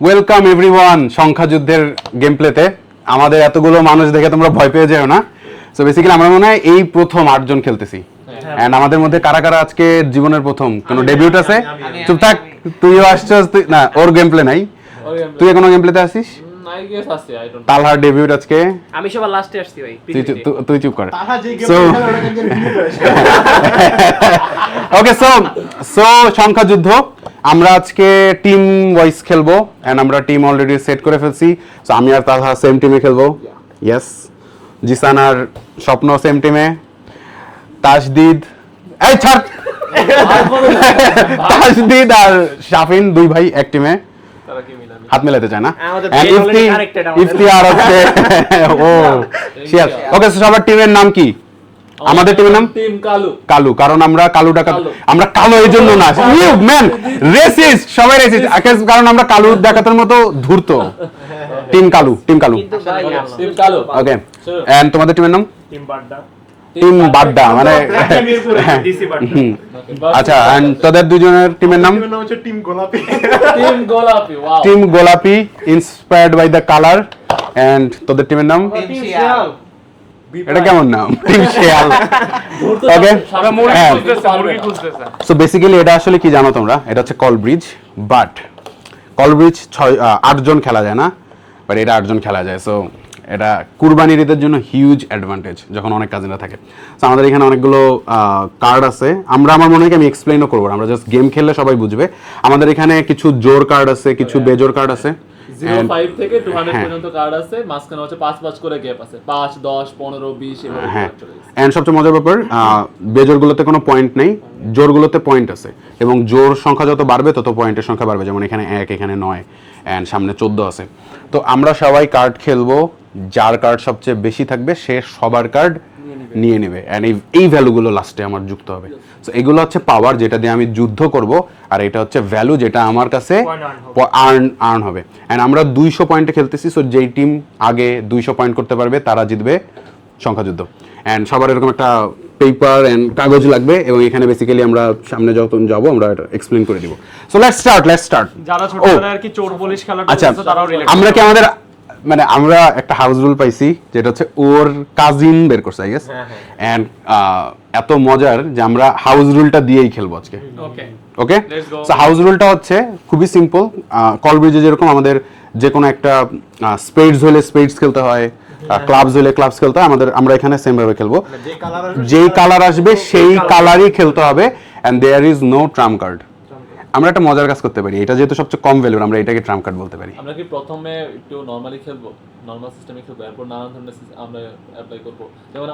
Welcome everyone সংখ্যা যুদ্ধের game প্লেতে। আমাদের এতগুলো মানুষ দেখে তোমরা ভয় পেয়ে যাও না। সো বেসিক্যালি আমরা মনে হয় এই প্রথম 8 জন খেলতেছি। এন্ড আমাদের মধ্যে কারা কারা আজকে জীবনের প্রথম কোনো ডেবিউট আছে? চুপ থাক, তুইও আসছিস না, ওর গেম প্লে নাই। তুই এখনো গেম প্লেতে আসিস? আই গেস আছে, আই ডোন্ট। তালহার ডেবিউট আজকে। আমি সবার লাস্টে আসছি ভাই। তুই চুপ কর। তাহা যে গেম So ওকে, সো সংখ্যা যুদ্ধ আমরা আজকে টিম ওয়াইজ খেলবো এন্ড আমরা টিম অলরেডি সেট করে ফেলছি। সো আমি আর তালহা সেম টিমে খেলবো। ইয়েস, জিসান আর স্বপ্ন সেম টিমে। তাসদিদ এই ছাড় তাসদিদ আর শাফিন দুই ভাই এক টিমে, তারা কি মিলামি হাত মেলাতে চায় না। আমাদের And brain already connected আমাদের। ইফতিহার হচ্ছে ও শিয়ার। ওকে, সবার টিমের নাম কি? আমাদের টিমের নাম টিম কালু। কালু, কারণ আমরা কালু ডাকাত। আমরা কালো এই জন্য না, ইউ ম্যান রেসিস্ট, সবাই রেসিস্ট, কারণ আমরা কালু ডাকাতের মতো ধূর্ত। Team Kalu, team Kalu. কিন্তু ভাই টিম কালু। ওকে, এন্ড তোমাদের টিমের নাম? টিম বাড্ডা। টিম বাড্ডা, মানে ডিসি বাড্ডা। আচ্ছা, এন্ড তোদের দুজনের টিমের নাম? টিমের নাম হচ্ছে টিম গোলাপি। টিম গোলাপি। ওয়াও। টিম গোলাপি, inspired by the colour. And তোদের টিমের নাম? টিম শিয়াল। এটা কেমন নাম? টিম শিয়াল। ওকে, সো বেসিক্যালি এটা আসলে কি জানো তোমরা? এটা হচ্ছে call bridge, but call bridge 8 জন খেলা যায় না, বাট এটা 8 জন খেলা যায়। সো এটা কুরবানির ঈদের জন্য হিউজ অ্যাডভান্টেজ যখন অনেক কাজিনরা থাকে। সো আমাদের এখানে অনেকগুলো কার্ড আছে। আমার মনে হয় আমি এক্সপ্লেইনও করবো, আমরা জাস্ট গেম খেললে সবাই বুঝবে। আমাদের এখানে কিছু জোর কার্ড আছে, কিছু বেজোর কার্ড আছে। 05 থেকে 200 হ্যাঁ। পর্যন্ত কার্ড আছে, মাঝখানে হচ্ছে 5 করে গ্যাপ আছে, 5 10 15 20 এভাবে হ্যাঁ, চলে গেছে। এন্ড সবচেয়ে মজার ব্যাপার, বেজোরগুলোতে কোনো পয়েন্ট নেই, জোরগুলোতে পয়েন্ট আছে। এবং জোর সংখ্যা যত বাড়বে তত পয়েন্টের সংখ্যা বাড়বে। যেমন এখানে 1, এখানে 9, এন্ড সামনে 14 আছে। তো আমরা সবাই কার্ড খেলবো, যার কার্ড সবচেয়ে বেশি থাকবে সে সবার কার্ড নিয়ে নেবে। এন্ড এই ভ্যালুগুলো লাস্টে আমার যুক্ত হবে। সো এগুলো হচ্ছে পাওয়ার, যেটা দিয়ে আমি যুদ্ধ করব, আর এটা হচ্ছে ভ্যালু, যেটা আমার কাছে আর্ন হবে। এন্ড আমরা 200 পয়েন্টে খেলতেছি। সো যেই টিম আগে 200 পয়েন্ট করতে পারবে তারা জিতবে সংখ্যা যুদ্ধ। এন্ড সবার এরকম একটা পেপার এন্ড কাগজ লাগবে, এবং এখানে বেসিক্যালি আমরা সামনে যখন যাব আমরা এটা এক্সপ্লেইন করে দিব। So let's start. যারা ছোটবেলায় আর কি চোর পুলিশ খেলাটা আচ্ছা, করতো তারাও রিলেট। আমরা কি আমাদের মানে আমরা একটা হাউস রুল পাইছি, যেটা হচ্ছে ওর কাজিন বের করছে আই গেস। এন্ড এত মজার যে আমরা হাউস রুলটা দিয়েই খেলবো আজকে। ওকে। ওকে, Let's go. সো হাউস রুলটা হচ্ছে খুবই সিম্পল। কল ব্রিজে যেরকম আমাদের যে কোনো একটা স্পেডস হলে স্পেডস খেলতে হয়, ক্লাবস হলে ক্লাবস খেলতে হয়, আমরা এখানে সেম ভাবে খেলবো। যেই কালার আসবে সেই কালারই খেলতে হবে, and there is no trump card. আমরা একটা মজার কাজ করতে পারি, এটা যেহেতু সবচেয়ে কম ভ্যালুর, আমরা এটাকে ট্রাম্প কার্ড বলতে পারি। আমরা কি প্রথমে একটু নরমালি খেলবো, নরমাল সিস্টেমে খেলবো, এরপর নানান ধরনের আমরা অ্যাপ্লাই করবো। যেমন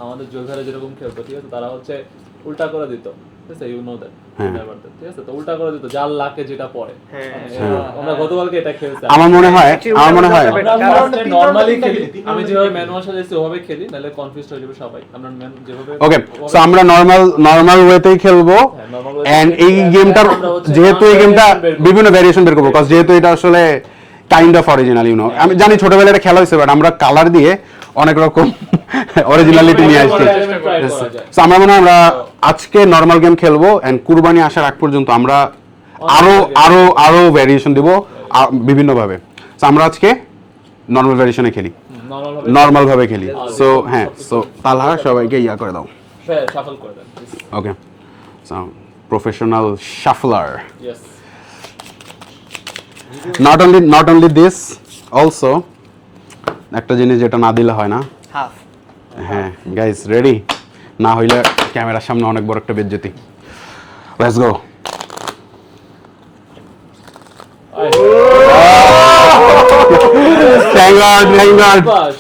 আমাদের যোদ্ধারা যেরকম খেলতো, ঠিক আছে, তারা হচ্ছে উল্টা করে দিত, ঠিক আছে, ইউ নো দ্যাট, ঠিক আছে, তো উল্টা করে দিত যার লাকে যেটা পড়ে। আমরা গতকালকে এটা খেলছি। আমার মনে হয় নরমালি খেলি, আমি যেভাবে ম্যানুয়াল সাজাইছি ওভাবে খেলি, নাহলে কনফিউজড হয়ে যাবে সবাই। আমরা যেভাবে ওকে, সো আমরা নরমাল ওয়েতেই খেলবো। normal way এন্ড তে এই খেলবো। গেমটার আমরা হচ্ছে যেহেতু এই গেমটা বের করবো। বিভিন্ন ভেরিয়েশন বের করবো, কারণ যেহেতু এটা আসলে kind of original, you know. আমি জানি ছোটবেলায় এটা খেলা হয়েছে, বাট আমরা কালার দিয়ে অনেক রকম অরিজিনালিটি নিয়ে আসছি। Try করা যায়। সো আমরা মনে হয় আমরা আজকে নরমাল গেম খেলবো, এন্ড কুরবানি আসার আগ পর্যন্ত আমরা আরো ভেরিয়েশন দেবো বিভিন্ন ভাবে। সো আমরা আজকে নরমাল ভেরিয়েশনে খেলি, Normal ভাবে নরমাল ভাবে খেলি। সো হ্যাঁ, সো তালহা সবাইকে ইয়া করে দাও। shuffle করে দেন, please. Okay, so professional shuffler. Yes. Not only this, also একটা জিনিস যেটা না দিলে হয় না। হাফ। হ্যাঁ গাইস, রেডি? না হইলে ক্যামেরার সামনে অনেক বড় একটা বেজ্জতি। Let's go. Thank God. বাস।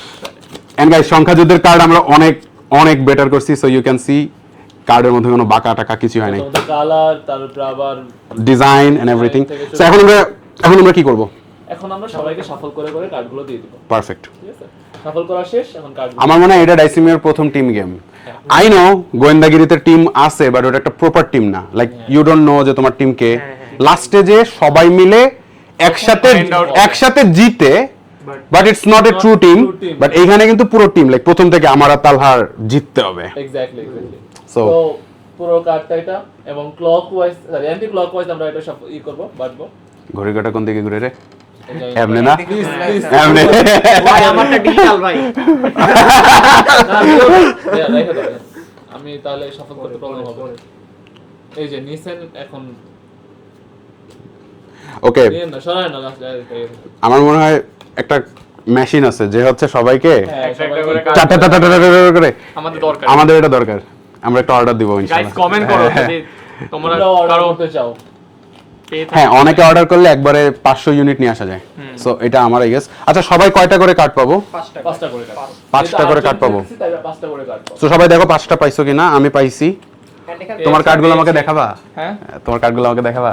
এন্ড গাইস, সংখ্যা যুদ্ধের কার্ড আমরা অনেক বেটার করছি। সো ইউ ক্যান সি কার্ডের মধ্যে কোনো বাঁকা টাকা কিছু হয় নাই, তোমাদের কালার, তারপর আবার ডিজাইন এন্ড এভরিথিং। সো এখন আমরা কি করব? এখন আমরা সবাইকে shuffle করে কার্ডগুলো দিয়ে দিব, পারফেক্ট। ঠিক আছে? shuffle করা শেষ, এখন কার্ড। আমার মনে হয় এটা ডাইসিমিয়ার প্রথম টিম গেম। আই নো গোয়েন্দাগিরিতে টিম আছে, বাট ওটা একটা প্রপার টিম না। লাইক ইউ ডোন্ট নো যে তোমার টিম কে। লাস্টে যে সবাই মিলে একসাথে জিতে, but it's not a true team. But এইখানে কিন্তু পুরো টিম, লাইক প্রথম থেকে আমার আর তালহার জিততে হবে। এক্স্যাক্টলি। So, তো পুরো কার্ডটা এটা, এবং ক্লকওয়াইজ অ্যান্টি ক্লকওয়াইজ আমরা এটা সব করব, বাটবো। ঘড়ির কাঁটা কোন দিকে ঘুরে রে? এমনি না Please, please. এমনি ভাই আমারটা ডিজিটাল ভাই। না, ভাইয়া, রেখে দাও। আমি তাহলে সফল করতে প্রবলেম হবে। এই যে নিছেন এখন ওকে নিয়ে না সরায় না লাস্ট আমার মনে হয় একটা মেশিন আছে যে হচ্ছে সবাইকে একটা করে চারটা করে আমাদের দরকার। আমাদের এটা দরকার আমরা একটা অর্ডার দিব গাইস ইনশাআল্লাহ কমেন্ট করো যদি তোমরা অর্ডার কারো করতে চাও। পেয়ে থাকো। হ্যাঁ অনেকে অর্ডার করলে একবারে 500 ইউনিট নিয়ে আসা যায় সো এটা আমার আই গেস আচ্ছা সবাই কয়টা করে কার্ড পাবো 5টা করে কাট। 5টা করে কার্ড পাবো তাই 5টা করে কাট পাবো। তো সবাই দেখো 5টা পাইছো কিনা আমি পাইছি তোমার কার্ডগুলো আমাকে দেখাবা হ্যাঁ তোমার কার্ডগুলো আমাকে দেখাবা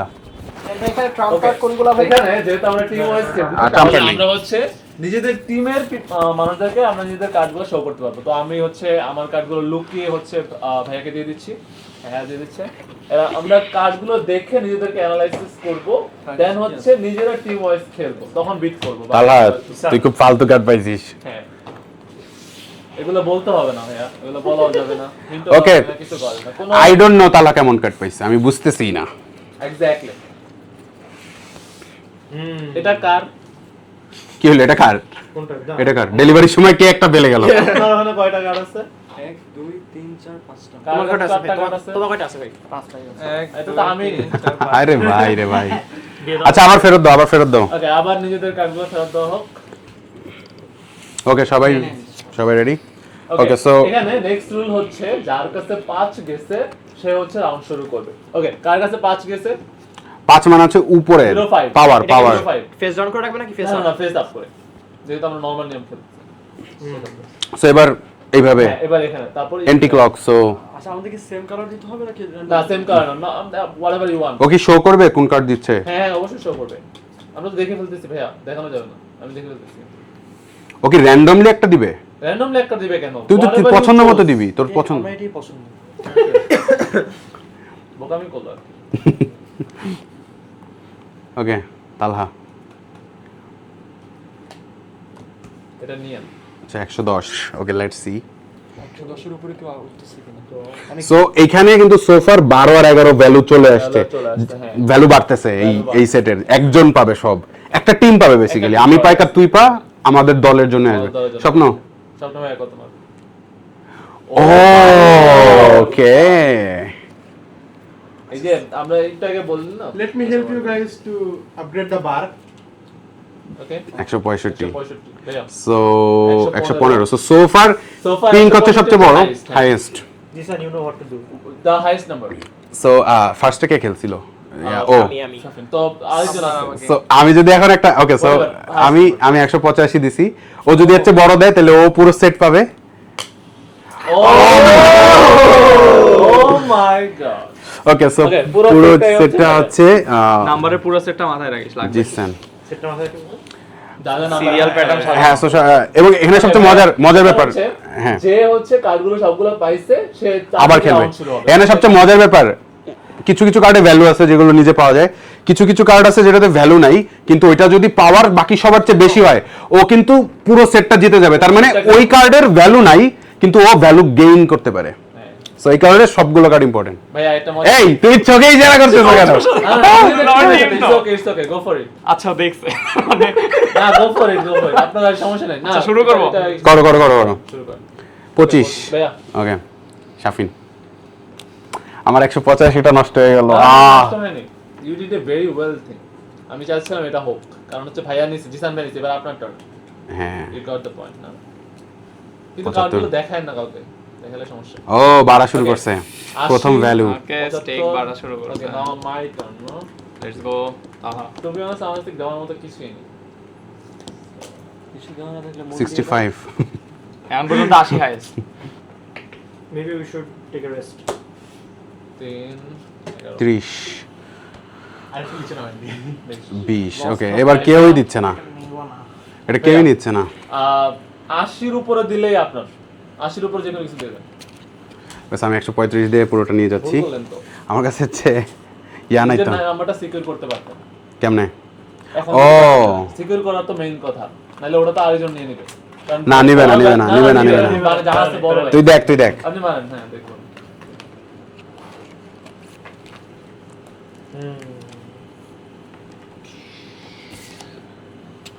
এখানে ট্রাম্প কার্ড কোনগুলো ভাই? এখানে যেহেতু আমরা টিম ওয়াইজ খেলছি ট্রাম্প কার্ড নেই। আমরা হচ্ছে নিজেদের টিমের মানুষদেরকে আমরা নিজেদের কার্ডগুলো শো করতে পারবো। তো আমি হচ্ছে আমার কার্ডগুলো লুকিয়ে হচ্ছে ভাইয়াকে দিয়ে দিচ্ছি, হ্যাঁ দিয়ে দিচ্ছে। আমরা কার্ডগুলো দেখে নিজেদেরকে অ্যানালাইসিস করব, দেন হচ্ছে নিজেরা টিম ওয়াইজ খেলবো, তখন বিট করবো। তাহলে তুই খুব ফালতু কার্ড পাইছিস হ্যাঁ, এগুলো বলতে হবে না ভাইয়া, এগুলো বলাও যাবে না, কিন্তু Okay. কিছু করে না কোনো। আই ডোন্ট নো তালা কেমন কার্ড পাইছে আমি বুঝতেছি না এক্স্যাক্টলি। এটা কার? কি হলো এটা কার এটা কার ডেলিভারির সময় কে একটা বেলে গেল আপনার ওখানে কয়টা কার্ড আছে? 1 2 3 4 5টা তোমার কয়টা আছে ভাই? কার্ড আছে? তোমার কয়টা আছে ভাই? এটা তো আমি। আরে ভাই রে ভাই আচ্ছা আবার ফেরত দাও আবার ফেরত দাও ওকে, আবার নিজেদের কার্ডগুলো ফেরত দেওয়া হোক। ওকে সবাই সবাই রেডি ওকে সো এখানে নেক্সট রুল হচ্ছে যার কাছে 5 গেছে সে হচ্ছে রাউন্ড শুরু করবে। ওকে, কার কাছে 5 গেছে? 5 মানে হচ্ছে উপরে 05 পাওয়ার এটা পাওয়ার 05 ফেস ডাউন করে রাখবে নাকি ফেস না আপ? না, ফেস আপ করে, যেহেতু আমরা নরমাল নিয়ম খেলছি। সো এবার এইভাবে হ্যাঁ, এবার এখানে তারপর এন্টি ক্লক সো আচ্ছা আমাদের কি সেম কালার দিতে হবে নাকি না, সেম কালার না, হোয়াটএভার ইউ ওয়ান্ট। ও কি শো করবে কোন কার্ড দিচ্ছে হ্যাঁ হ্যাঁ, অবশ্যই শো করবে। আমরা তো দেখে ফেলতেছি ভাইয়া, দেখানো যাবে না, আমি দেখে ফেলতেছি। ও কি র্যান্ডমলি একটা দিবে র্যান্ডমলি একটা দিবে কেন? তুই তো Whatever you পছন্দ মতো choose। দিবি তোর পছন্দ আমার এটাই পছন্দ বোকামি করলো আর কি। ওকে তালহা এটা নিয়ে আচ্ছা 110 ওকে লেটস সি 110 এর উপরে কেউ উঠতেছে কিনা তো সো এখানে কিন্তু সোফার 12 আর 11 ভ্যালু চলে আসছে চলে আসছে, হ্যাঁ। ভ্যালু বাড়তেছে এই Value বাড়ছে। এই সেটের একজন পাবে সব একটা টিম পাবে বেসিক্যালি আমি পাই কার তুই পা আমাদের দলের জন্য আসবে দলের জন্য। স্বপ্ন স্বপ্ন ভাইয়া কত মার্ক? ওকে এই যে আমরা একটু আগে বললি না, let me help you guys to upgrade the bar okay 165 165 ভাইয়া। So 115 115 so so far So far, pink হচ্ছে 115 সবচেয়ে বড় highest, হ্যাঁ। Highest this one you know what to do The highest number. So ফার্স্টে কে খেলছিল ও আমি শাফিন। তো আরেকজন আছে। সো আমি যদি এখন একটা ওকে সো Whatever. আমি 185 দিছি ও যদি হচ্ছে বড় দেয় তাহলে ও পুরো সেট পাবে Oh my god. Okay so Okay, পুরো পুরো setটাই হচ্ছে- সেটটা হচ্ছে নাম্বারের পুরো সেটটা মাথায় রাখিস লাগবে জিসান সেটা মাথায় রাখো দাদা নাম্বার সিরিয়াল প্যাটার্ন হ্যাঁ so, এবং এখানে সবচেয়ে মজার ব্যাপার হ্যাঁ যে হচ্ছে কার্ডগুলো সবগুলো পাইছে সে তার আবার থেকে খেলবে round শুরু হবে। এখানে সবচেয়ে মজার ব্যাপার কিছু কিছু কার্ডে ভ্যালু আছে যেগুলো নিজে পাওয়া যায় কিছু কিছু কার্ড আছে যেটাতে ভ্যালু নাই কিন্তু ওইটা যদি পাওয়ার বাকি সবার চেয়ে বেশি হয় ও কিন্তু পুরো সেটটা জিতে যাবে তার মানে ওই কার্ডের ভ্যালু নাই কিন্তু ও ভ্যালু গেইন করতে পারে হ্যাঁ। সো এই কারণে সবগুলো কার্ড ইম্পর্টেন্ট ভাইয়া এটা মজা। এই তুই চোখেই জেরা করছিস কেন না, না, it's okay, it's okay, go for it. আচ্ছা দেখছে মানে না, go for it, go for it. আপনার আর সমস্যা নাই। না, আচ্ছা, শুরু করবো? করো শুরু কর। 25 ভাইয়া, ওকে শাফিন আমার 185টা নষ্ট হয়ে গেল নষ্ট হয়নি। You did a very well thing. আমি চাচ্ছিলাম এটা হোক, কারণ হচ্ছে ভাইয়া নিছে, জিসান ভাই নিছে, এবার আপনার টার্ন। হ্যাঁ You got the point, না? কিন্তু 75 কার্ডগুলো দেখায় না কাউকে, দেখালে সমস্যা। ও বাড়া শুরু Okay. করছে প্রথম 80, ভ্যালু ওকে স্টেক বাড়া শুরু করছে Okay, now my turn, no? Let's go আহা To be honest, আমার থেকে দেওয়ার মতো কিছুই নেই। কিছু জানা না থাকলে 65 এখন পর্যন্ত 80 highest maybe we should take a rest 3, 11, 30 আরেকটু নিচে নামাই দিই। 20 ওকে এবার কেউই দিচ্ছে না এটা কেউই নিচ্ছে না 80 উপরে দিলেই আপনার 80 উপরে যে কোনো কিছু দেবেন। বাস আমি 135 দিয়ে পুরোটা নিয়ে যাচ্ছি ভুল বললেন তো। আমার কাছে হচ্ছে ইয়া নাই তো নাম্বারটা সিকিউর করতে পারতেন। কেমনে এখন ও। সিকিউর করা তো মেইন কথা, নাহলে ওটা তো আরেকজন নিয়ে নেবে। কারণ না, নিবে না, নিবে না, নিবে না, নিবে না। মানে যারা আছে বড় ভাই। তুই দেখ আপনি মারেন, হ্যাঁ দেখুন।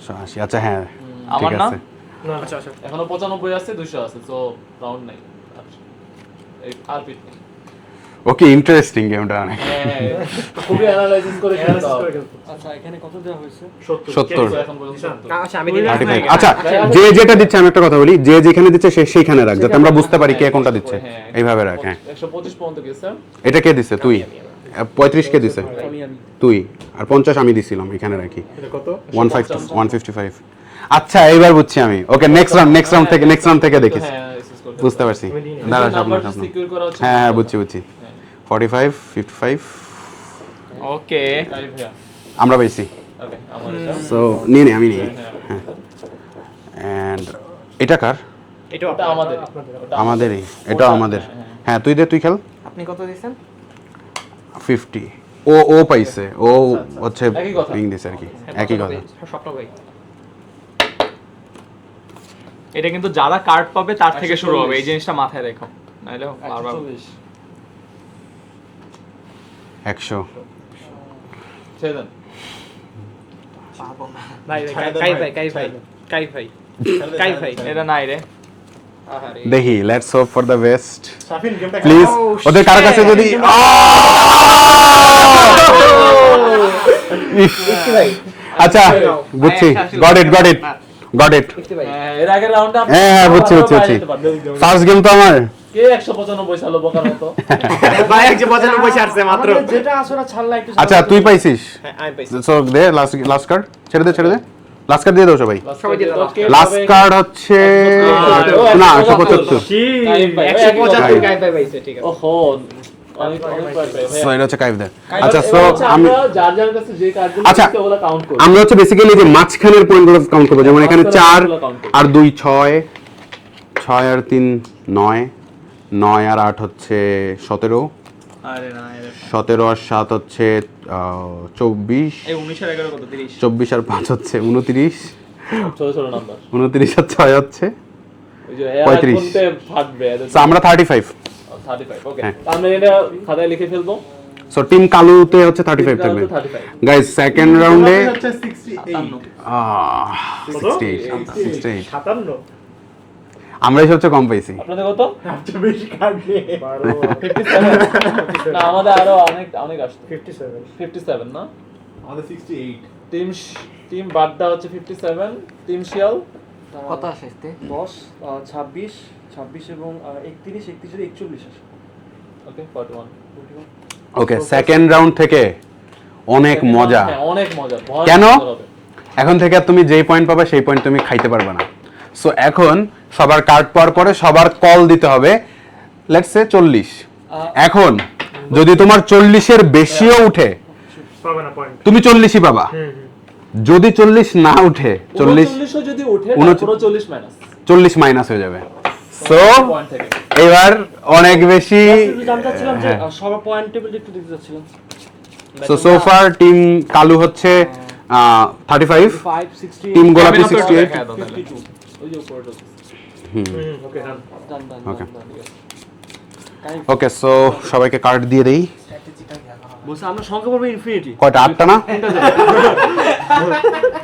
580 আচ্ছা হ্যাঁ আমার ঠিক না? আছে No. আচ্ছা আচ্ছা এখনো 95 আছে 200 আছে তো রাউন্ড নাই আর পিট নেই ওকে ইন্টারেস্টিং গেমটা অনেক হ্যাঁ খুবই অ্যানালাইসিস করে খেলতে Analysis করে হবে খেলতে। আচ্ছা এখানে কত দেওয়া হয়েছে 70 তো এখন পর্যন্ত 70 আচ্ছা আমি দিলাম 35 আচ্ছা যে যেটা দিচ্ছে আমি একটা কথা বলি যে যেখানে দিচ্ছে সে সেইখানে রাখ যাতে আমরা বুঝতে পারি কে কোনটা দিচ্ছে এইভাবে রাখ হ্যাঁ 125 পর্যন্ত গেছে এটা কে দিছে তুই 35 কে দিছে আমি তুই আর 50 আমি দিছিলাম এখানে রাখি এটা কত 155 আচ্ছা এইবার বুঝছি আমি ওকে নেক্সট রাউন্ড থেকে দেখিস হ্যাঁ এক্সেস করতে বুঝতে পারছি আমি দিই নাই। দাঁড়া নাম্বার সামনে সিকিউর করা হচ্ছে হ্যাঁ বুঝছি 45 55 ওকে তাই ভাইয়া আমরা পাইছি ওকে আমার এটা সো আমি নিয়ে হ্যাঁ এন্ড এটা কার এটা ওটা আমাদের আমাদেরই এটাও আমাদের হ্যাঁ তুই খেল আপনি কত দিয়েছেন 50 ও পাইছে ও হচ্ছে একই কথা। পিং দিছে আর কি একই কথা স্বপ্ন ভাই এটা কিন্তু যারা কার্ড পাবে তার থেকে শুরু হবে এই জিনিসটা মাথায় রেখো নাইলে বারবার 140 100 ছেড়ে দেন ভাই কাই ভাই এটা নাই রে আহারে দেখি let's hope for the best Safin গেমটা প্লিজ Oh, ওদের কারো কাছে যদি ভাই আচ্ছা বুঝছি গট ইট ভাই এর আগের রাউন্ডে হ্যাঁ, বুঝছি। ফার্স্ট গেম তো আমার কে 195 সাল বকার মতো ভাই এক যে 95 আসছে মাত্র আমাদের যেটা আসলে ছাড়লা একটু আচ্ছা তুই পাইছিস হ্যাঁ আমি পাইছি সো দে লাস্ট কার্ড ছেড়ে দে লাস্ট কার্ড দিয়ে দাও সবাই সবাই দিয়ে দাও। লাস্ট কার্ড হচ্ছে না 175 175 কাই ভাই পাইছে ঠিক আছে ওহো অনেক সো এটা হচ্ছে কাইফ দে আচ্ছা সো আমি যার যার কাছে যে কার্ডগুলো আচ্ছা, আছে ওগুলো কাউন্ট করব আমরা হচ্ছে বেসিক্যালি যে মাঝখানের পয়েন্টগুলো কাউন্ট করব যেমন এখানে 4 আর 2 6 6 আর 3 9 9 আর 8 হচ্ছে 17 আরে না 17 আর 7 হচ্ছে 24 এই 19 আর 11 কত 30 24 আর 5 হচ্ছে 29 ছোট ছোট নাম্বার 29 আর 6 হচ্ছে ওই যে 35 কোনতে ফাটবে সো আমরা 35 35 ওকে হ্যাঁ। আমরা এটা খাতায় লিখে ফেলবো সো টিম কালুতে হচ্ছে 35 থাকবে 35 গাইস সেকেন্ড রাউন্ডে হচ্ছে 68 68 57 আমরাই সবচেয়ে কম পাইছি আপনাদের কত সবচেয়ে বেশি কার্ড নিয়ে 57 না আমাদের আরো অনেক অনেক আসছে 57 57 না আমাদের 68 টিম বাড্ডা হচ্ছে 57 টিম শিয়াল কত আসছে 10 26 26 এবং 31 31 যদি 41 আসে ওকে 41 ওকে সেকেন্ড রাউন্ড থেকে অনেক মজা হ্যাঁ, অনেক মজা ভয়ঙ্কর কেন? হবে। এখন থেকে আর তুমি যেই পয়েন্ট পাবে সেই পয়েন্ট তুমি খাইতে পারবে না সো এখন সবার কার্ড পাওয়ার পরে সবার কল দিতে হবে লেটস সে 40 এখন যদি তোমার 40 এর বেশিও উঠে পাবে না পয়েন্ট তুমি 40ই পাবা যদি 40 না উঠে 40 39 যদি ওঠে উনচ- তারপরে 40 মাইনাস 40 মাইনাস হয়ে যাবে সো পয়েন্ট থেকে এবার অনেক বেশি জানতে চাচ্ছিলাম যে হ্যাঁ। সবার পয়েন্ট টেবিল একটু দেখতে চাচ্ছিলাম সো ফার টিম কালু হচ্ছে 35 5 60 টিম গোলাপি আমি তো 68 দেখা দাও তাহলে। 52 ওই যে উপরে ওকে ডান ডান Okay. কাই ওকে সো সবাইকে কার্ড দিয়ে দেই বলছে আমরা সংখ্যা পাবো ইনফিনিটি কয়টা 8টা না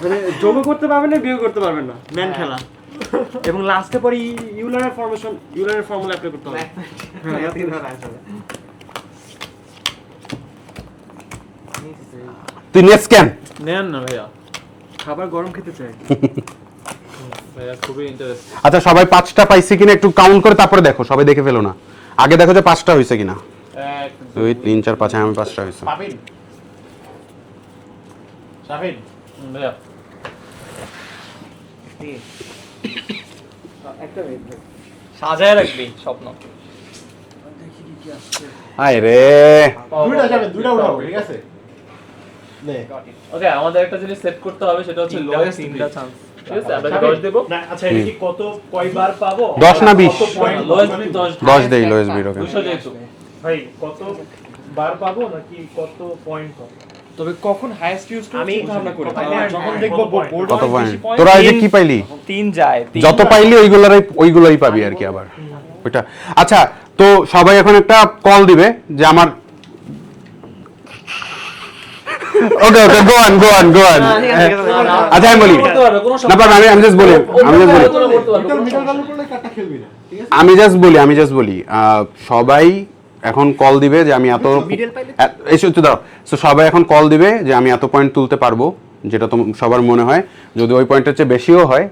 মানে যোগ করতে পারবেন না বিয়োগ করতে পারবেন না ম্যান খেলা এবং লাস্টে পরে ইউলারের ফর্মুলা অ্যাপ্লাই করতে হবে তুই নেক্সট স্ক্যান নেন না ভাইয়া খাবার গরম খেতে চাই ভাইয়া খুবই ইন্টারেস্টিং আচ্ছা সবাই 5টা পাইছে কিনা একটু কাউন্ট করে তারপরে দেখো সবাই দেখে ফেলো না আগে দেখো যে 5টা হইছে কিনা 1 2 3 4 5 আমি 5টা হইছে পাবিন শাহিন ভাইয়া একটা মিনিট ভাই সাজায় রাখবি স্বপ্ন দেখি কি আসছে আয় রে দুইটা যাবে দুইটা উঠাবো ঠিক আছে নে ওকে আমাদের একটা জিনিস সেট করতে হবে সেটা হচ্ছে লোয়েস্ট তিনটা চান্স ঠিক আছে আমরা 10 দেব না আচ্ছা এটা কি কত কয়বার পাবো 10 না 20 লোয়েস্ট বি 10 10 দেই লোয়েস বিট ওকে 200 যেহেতু ভাই কত বার পাবো নাকি কত পয়েন্ট পাবো তবে কখন হাইয়েস্ট ইউজ করব আমি ভাবনা করি কত point? যখন হ্যাঁ, দেখবো কত point? বোর্ড কত পয়েন্ট তোরা এই যে কি পাইলি 3 যায় যত পাইলি ওইগুলোই পাবি আর কি আবার ওইটা আচ্ছা তো সবাই এখন একটা কল দিবে যে আমার ওকে গো অন আচ্ছা আমি বলি করতে পারবে, কোনো না সমস্যা পারবে, আমি জাস্ট বলি আমি জাস্ট বলি সবাই এখন কল দিবে যে আমি এত এসে তো দাও, সো সবাই এখন কল দিবে যে আমি এত পয়েন্ট তুলতে পারবো, যেটা তো সবার মনে হয়। যদি ওই পয়েন্টের চেয়ে বেশিও হয়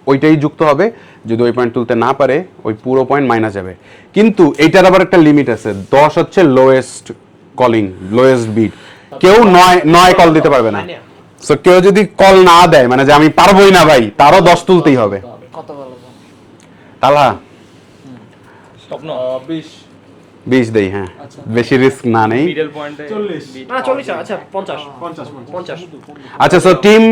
ওইটাই যুক্ত হবে। যদি ওই পয়েন্ট তুলতে না পারে ওই পুরো পয়েন্ট মাইনাস যাবে। কিন্তু এইটার আবার একটা লিমিট আছে, 10 হচ্ছে লোয়েস্ট কলিং, লোয়েস্ট বিট। কেউ 9 কল দিতে পারবে না। সো কেউ যদি কল না দেয় মানে যে আমি পারবোই না ভাই, তারও 10 তুলতেই হবে। কত বলো তালা স্বপ্ন 20 দেই, হ্যাঁ বেশি রিস্ক না নেই। মিডল পয়েন্টে 40 না 40 আচ্ছা 50 আচ্ছা সো টিম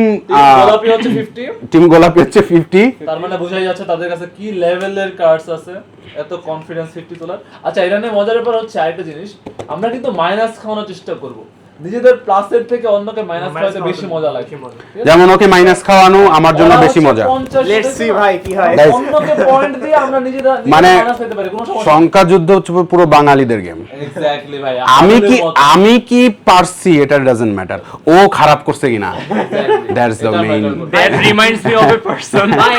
গোলাপি হচ্ছে 50, টিম গোলাপি হচ্ছে 50। তার মানে বোঝাই যাচ্ছে তাদের কাছে কি লেভেলের কার্ডস আছে, এত কনফিডেন্স 50 তোলার। আচ্ছা এটা নিয়ে মজার ব্যাপার হচ্ছে আরেকটা জিনিস, আমরা কিন্তু মাইনাস খাওয়ানোর চেষ্টা করব। নিজেদের প্লাসের থেকে অন্যকে মাইনাস খাওয়াতে বেশি মজা লাগে। ঠিক আছে? যেমন ওকে মাইনাস খাওয়ানো আমার জন্য ওরা বেশি হচ্ছে মজা। 50 লেটস সি ভাই কি হয় Guys, অন্যকে পয়েন্ট দিয়ে আমরা নিজেরা মানে মাইনাস পেতে পারি, কোনো সমস্যা সংখ্যা যুদ্ধ হচ্ছে পুরো বাঙালিদের গেম। এক্স্যাক্টলি ভাই। আমি কি পারছি এটা ডাজন্ট ম্যাটার, ও খারাপ করছে কিনা, that's the main. That reminds me of a person. ভাই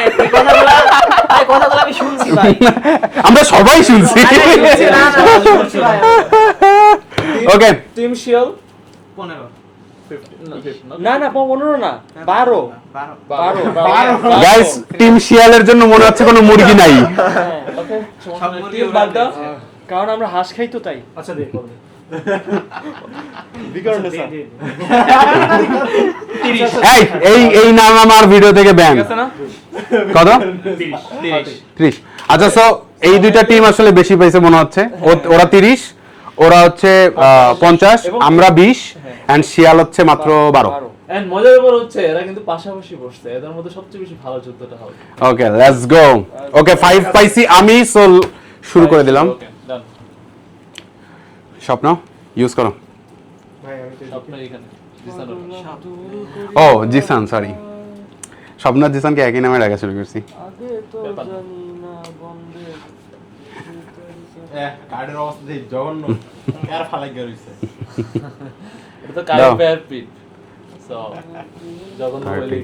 এই কথাগুলো আমি শুনছি ভাই আমরা সবাই শুনছি। শুনছি না শুনছি ভাই ওকে টিম শিয়াল 15 না না 15 না 12 গাইস, টিম শিয়ালের জন্য মনে হচ্ছে কোনো মুরগি নাই। ওকে টিম বাগদা কারণ আমরা হাঁস খাই তো তাই। আচ্ছা দে বল বিকরণে স্যার এই নাম আমার ভিডিও থেকে ব্যান। আছে না কত? 30 30। আচ্ছা সো এই দুইটা টিম আসলে বেশি পাইছে মনে হচ্ছে। ওরা 30, ওরা হচ্ছে 50, আমরা 20 এন্ড শিয়াল হচ্ছে মাত্র 12। এন্ড মজার ব্যাপার হচ্ছে এরা কিন্তু পাশাপাশি বসছে, এদের মধ্যে সবচেয়ে বেশি ভালো যুদ্ধটা হবে। Okay let's go. ওকে 5 পাইছি আমি, সো শুরু করে দিলাম। ওকে ডান। স্বপ্ন ইউজ করো। স্বপ্ন এখানে জিসান ও জিসান, সরি স্বপ্ন জিসানকে একই নামে ডাকা শুরু করছি। ব্যাপার না। কার্ডের অবস্থা দেখি জঘন্য আর ফালাই গেছে এটা তো কারিফের পিট। সো যখন বলি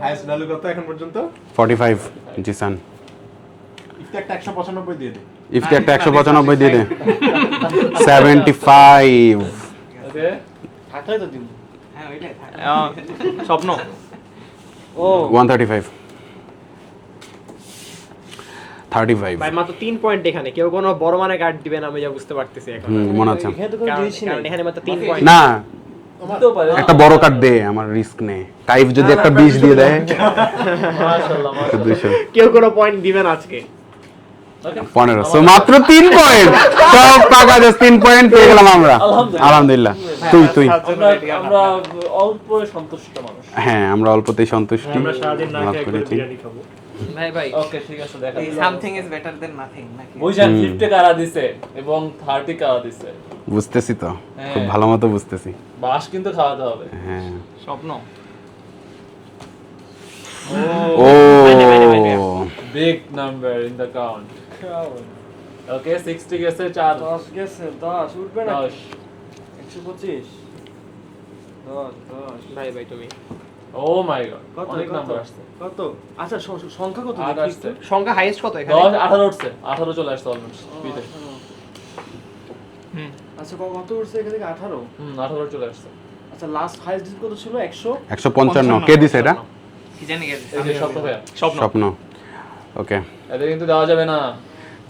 হাইস্ট ভ্যালু কত এখন পর্যন্ত? 45 জিসান। ইফতে একটা 195 দিয়ে দে। ইফতে একটা 195 দিয়ে দে। 75। ওকে থাকলে তো দিন। হ্যাঁ ওইটাই থাকে স্বপ্ন ও 135 35। ভাই মাত্র 3 পয়েন্ট এখানে কেউ কোনো বড় মানের কার্ড দিবেন আমি যা বুঝতে পারতেছি এখন মনে আছে এখানে তো কোনো জিনিসই কারণ নেই। এখানে মাত্র 3 পয়েন্ট না, দিতেও পারে। একটা বড় কার্ড দে, আমার রিস্ক নেই। টাইপ যদি একটা 20 দিয়ে দেয় মাশাআল্লাহ মাশাআল্লাহ। 200। কেউ কোনো পয়েন্ট দিবেন আজকে ওকে 15। সো মাত্র 3 পয়েন্ট। সব টাকা জাস্ট 3 পয়েন্ট পেয়ে গেলাম আমরা। আলহামদুলিল্লাহ। তুই আমরা অল্প সন্তুষ্ট মানুষ। হ্যাঁ আমরা অল্পতেই সন্তুষ্টি আমরা সারাদিন না লাভ খেয়ে করেছি। বিরিয়ানি খাবো। ভাই ভাই ওকে ঠিক আছে দেখা যাবে। Something is better then nothing নাকি বুঝছেন 50 কারা দিছে এবং 30 কারা দিছে। বুঝতেছি তো, হ্যাঁ। খুব ভালো মতো বুঝতেছি। বাস কিন্তু খাওয়াতে হবে। হ্যাঁ। স্বপ্ন ও big number in the count. Okay 60 গেছে 4 10 গেছে 10 উঠবে না 10 125 10 ভাই ভাই তুমি ও মাই গড কত অনেক কত? নাম্বার আসছে। কত আচ্ছা সংখ্যা কত 8 দেখি আসছে। একটু। সংখ্যা হাইয়েস্ট কত এখানে 10 18 উঠছে, 18 চলে আসছে অলমোস্ট পিতে। আচ্ছা কত উঠছে এখানে থেকে 18 18 চলে আসছে। আচ্ছা লাস্ট হাইস্ট কত ছিল 100 155 কে দিছে এটা? কি জানি গেছে এই যে স্বপ্ন ভাইয়া, স্বপ্ন স্বপ্ন। ওকে এদের কিন্তু দেওয়া যাবে না।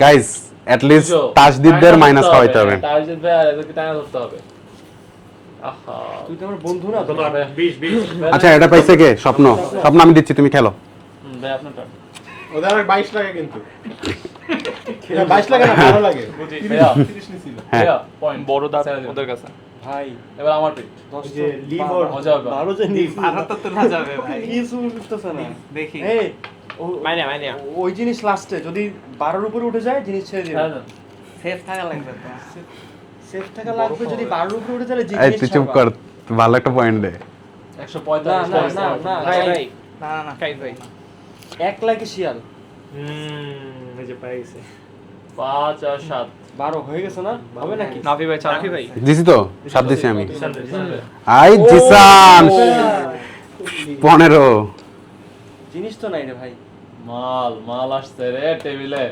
গাইস এট লিস্ট তাজদিদদের মাইনাস খাওয়াইতে হবে। তাজদিদ ভাই আর এদেরকে টানা ধরতে হবে। আহা তুই তো আমার বন্ধু না কত 20 আচ্ছা এটা পাইছে কে? স্বপ্ন। স্বপ্ন আমি দিচ্ছি, তুমি খেলো। ভাই আপনার টার্ন। ওদের আর 22 লাগে কিন্তু 22 লাগে না, ভালো লাগে। ভাইয়া 30 নিছিল। হ্যাঁ। ভাইয়া পয়েন্ট বড় দাঁত ছেড়ে দিন। ওদের কাছে ভাই এবার আমার পিক। 10 যে লিভ ওর মজা হবে। 12 যে নিস 78 তো না যাবে ভাই কিছু বুঝতেছ না দেখি এই মাইনে মাইনে ওই জিনিস লাস্টে যদি 12 এর উপরে উঠে যায় জিনিস ছেড়ে দিবে হ্যাঁ না সেফ থাকা লাগবে তো সেফ টাকা লাগবে যদি 12 এর উপরে উঠে যায় এই জিনিস তুই চুপ কর, তুই ভালো একটা পয়েন্ট দে। 145 না, না, না, ভাই ভাই। ভাই না না না কাইফ ভাই 1 লাখে শিয়াল এই যে পাই গেছে 5 আর 7 12 হয়ে গেছে না? হবে নাকি? নাফি ভাই চালা। রাফি ভাই দিছি তো 7 দিছি আমি আই জিসান 15 জিনিস তো নাই রে ভাই। মাল আসছে রে টেবিলে।